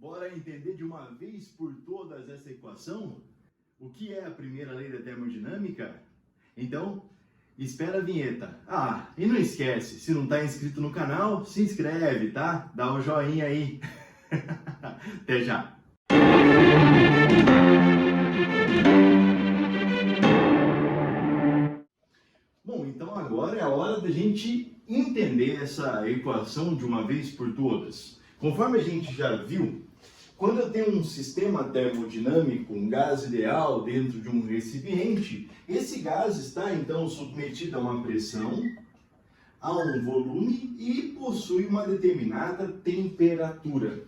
Bora entender de uma vez por todas essa equação? O que é a primeira lei da termodinâmica? Então, espera a vinheta. E não esquece, se não está inscrito no canal, se inscreve, tá? Dá um joinha aí. Até já! Bom, então agora é a hora da gente entender essa equação de uma vez por todas. Conforme a gente já viu, quando eu tenho um sistema termodinâmico, um gás ideal dentro de um recipiente, esse gás está então submetido a uma pressão, a um volume e possui uma determinada temperatura.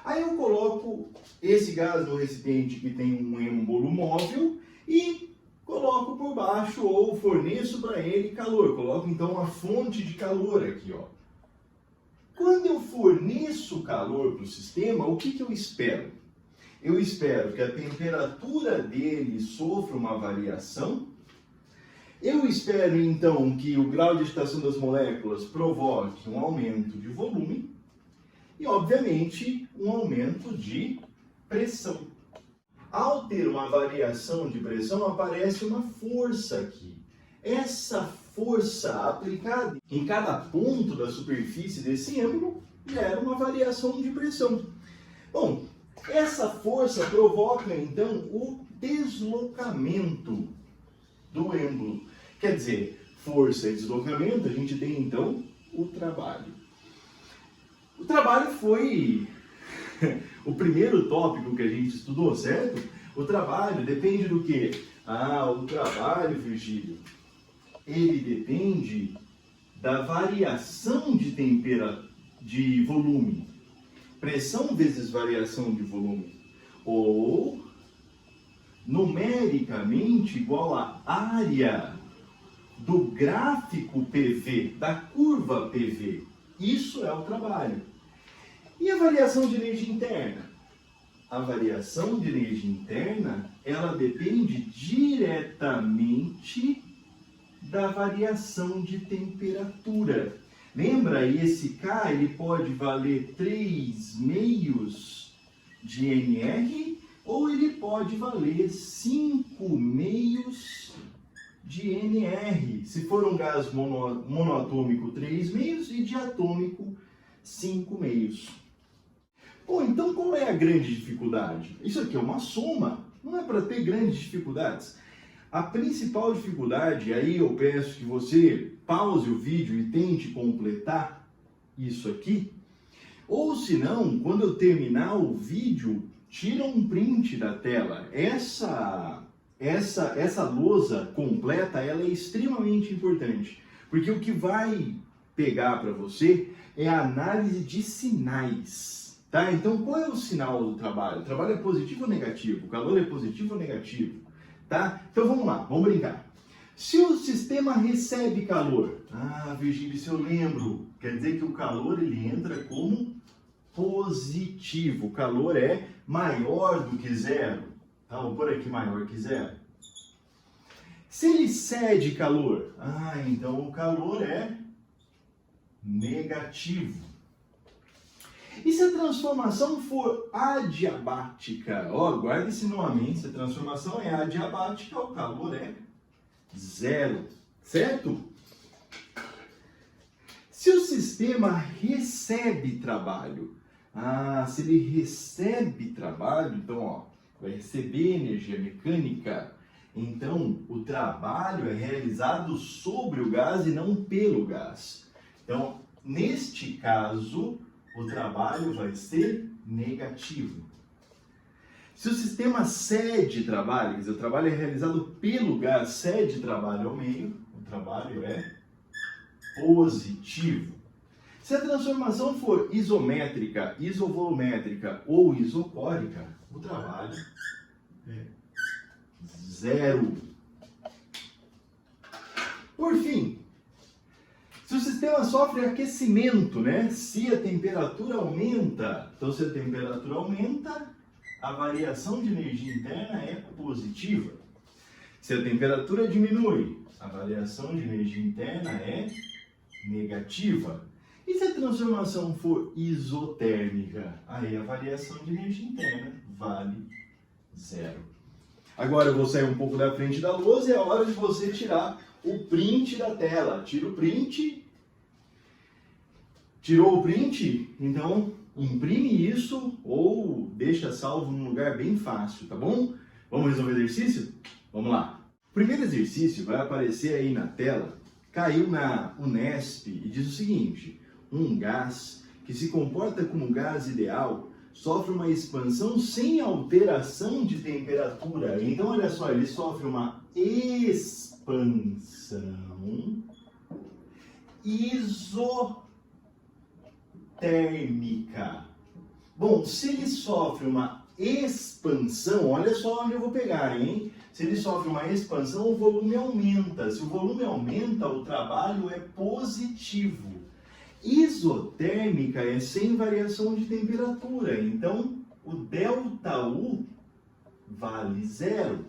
Aí eu coloco esse gás no recipiente que tem um êmbolo móvel e coloco por baixo ou forneço para ele calor. Coloco então uma fonte de calor aqui, ó. Quando eu forneço calor para o sistema, o que eu espero? Eu espero que a temperatura dele sofra uma variação. Eu espero então que o grau de agitação das moléculas provoque um aumento de volume e, obviamente, um aumento de pressão. Ao ter uma variação de pressão, aparece uma força aqui. Essa força aplicada em cada ponto da superfície desse êmbolo gera uma variação de pressão. Bom, essa força provoca então o deslocamento do êmbolo. Quer dizer, força e deslocamento, a gente tem então o trabalho. O trabalho foi o primeiro tópico que a gente estudou, certo? O trabalho depende do quê? O trabalho, Virgílio, ele depende da variação de de volume. Pressão vezes variação de volume. Ou, numericamente, igual a área do gráfico PV, da curva PV. Isso é o trabalho. E a variação de energia interna? A variação de energia interna, ela depende diretamente da variação de temperatura. Lembra? Esse K ele pode valer 3/2 de nR ou ele pode valer 5/2 de nR. Se for um gás monoatômico, 3/2 e diatômico, 5/2. Bom, então qual é a grande dificuldade? Isso aqui é uma soma, não é para ter grandes dificuldades. A principal dificuldade, aí eu peço que você pause o vídeo e tente completar isso aqui. Ou se não, quando eu terminar o vídeo, tira um print da tela. Essa lousa completa, ela é extremamente importante. Porque o que vai pegar para você é a análise de sinais. Tá? Então, qual é o sinal do trabalho? O trabalho é positivo ou negativo? O calor é positivo ou negativo? Tá? Então vamos lá, vamos brincar. Se o sistema recebe calor, Virgílio, se eu lembro, quer dizer que o calor ele entra como positivo. O calor é maior do que zero. Tá? Vou pôr aqui maior que zero. Se ele cede calor, então o calor é negativo. E se a transformação for adiabática? Guarde esse nome, hein? Se a transformação é adiabática, o calor é zero, certo? Se o sistema recebe trabalho, se ele recebe trabalho, então, vai receber energia mecânica, então o trabalho é realizado sobre o gás e não pelo gás. Então, neste caso, o trabalho vai ser negativo. Se o sistema cede trabalho, quer dizer, o trabalho é realizado pelo gás, cede trabalho ao meio, o trabalho é positivo. Se a transformação for isométrica, isovolumétrica ou isocórica, o trabalho é zero. Por fim, se o sistema sofre aquecimento, né? Se a temperatura aumenta, então se a temperatura aumenta, a variação de energia interna é positiva. Se a temperatura diminui, a variação de energia interna é negativa. E se a transformação for isotérmica? Aí a variação de energia interna vale 0. Agora eu vou sair um pouco da frente da lousa e é a hora de você tirar o print da tela. Tira o print. Tirou o print? Então imprime isso ou deixa salvo num lugar bem fácil, tá bom? Vamos resolver o exercício? Vamos lá. O primeiro exercício vai aparecer aí na tela. Caiu na Unesp e diz o seguinte: um gás que se comporta como gás ideal sofre uma expansão sem alteração de temperatura. Então, olha só, ele sofre uma expansão isotérmica. Bom, se ele sofre uma expansão, olha só onde eu vou pegar, hein? Se ele sofre uma expansão, o volume aumenta. Se o volume aumenta, o trabalho é positivo. Isotérmica é sem variação de temperatura, então o ΔU vale 0.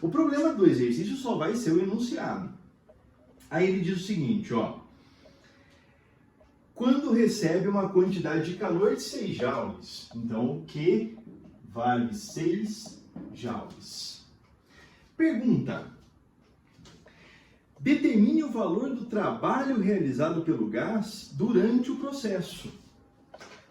O problema do exercício só vai ser o enunciado. Aí ele diz o seguinte, ó. Quando recebe uma quantidade de calor de 6 joules, então o Q vale 6 joules. Pergunta. Determine o valor do trabalho realizado pelo gás durante o processo.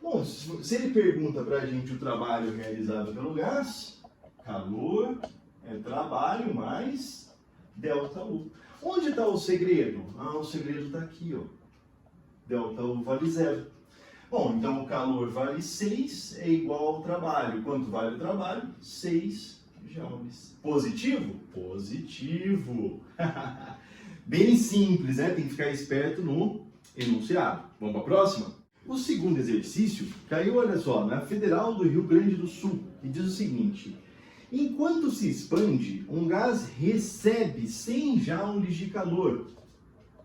Bom, se ele pergunta para a gente o trabalho realizado pelo gás, calor é trabalho mais ΔU. Onde está o segredo? Ah, o segredo está aqui, ó. ΔU vale 0. Bom, então o calor vale 6, é igual ao trabalho. Quanto vale o trabalho? 6 joules. Positivo? Positivo. Bem simples, né? Tem que ficar esperto no enunciado. Vamos para a próxima? O segundo exercício caiu, olha só, na Federal do Rio Grande do Sul e diz o seguinte: enquanto se expande, um gás recebe 100 joules de calor,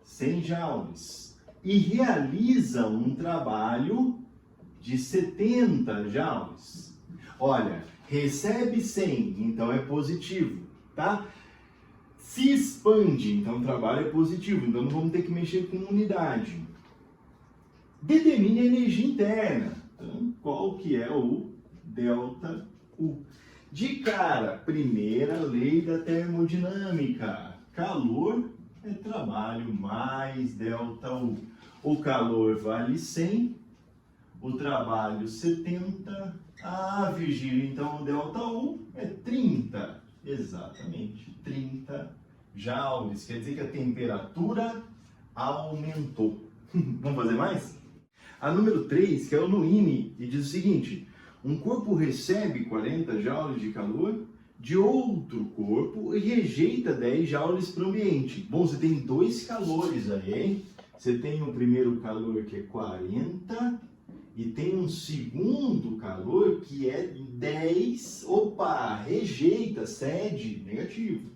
100 joules, e realiza um trabalho de 70 joules. Olha, recebe 100, então é positivo, tá? Se expande, então o trabalho é positivo, então não vamos ter que mexer com unidade. Determine a energia interna. Então, qual que é o ΔU? De cara, primeira lei da termodinâmica. Calor é trabalho mais ΔU. O calor vale 100, o trabalho 70. Ah, Virgílio, então o ΔU é 30. Exatamente, 30 joules. Quer dizer que a temperatura aumentou. Vamos fazer mais? A número 3, que é o NUINE, e diz o seguinte: um corpo recebe 40 joules de calor de outro corpo e rejeita 10 joules para o ambiente. Bom, você tem dois calores aí, hein? Você tem o primeiro calor que é 40 e tem um segundo calor que é 10. Opa, rejeita, cede, negativo.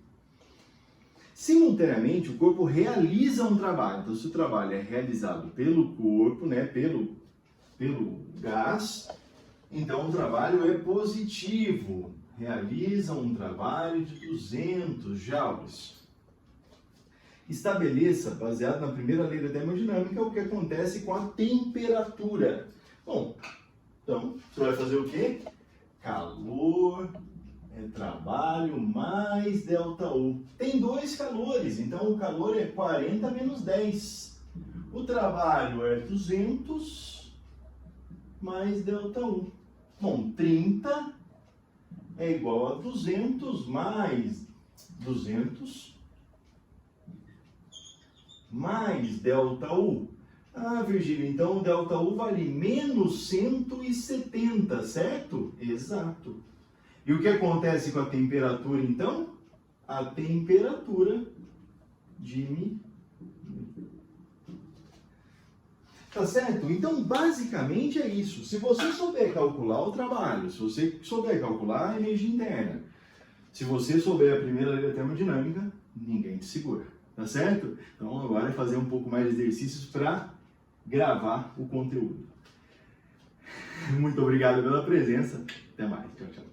Simultaneamente, o corpo realiza um trabalho. Então, se o trabalho é realizado pelo corpo, né, pelo gás, então o trabalho é positivo. Realiza um trabalho de 200 joules. Estabeleça, baseado na primeira lei da termodinâmica, o que acontece com a temperatura. Bom, então, você vai fazer o quê? Calor é trabalho mais ΔU. Tem dois calores, então o calor é 40 menos 10. O trabalho é 200 mais ΔU. Bom, 30 é igual a 200 mais 200 mais ΔU. Ah, Virgílio, então o ΔU vale menos 170, certo? Exato. E o que acontece com a temperatura, então? A temperatura diminui. Tá certo? Então, basicamente é isso. Se você souber calcular o trabalho, se você souber calcular a energia interna, se você souber a primeira lei da termodinâmica, ninguém te segura. Tá certo? Então, agora é fazer um pouco mais de exercícios para gravar o conteúdo. Muito obrigado pela presença. Até mais. Tchau, tchau.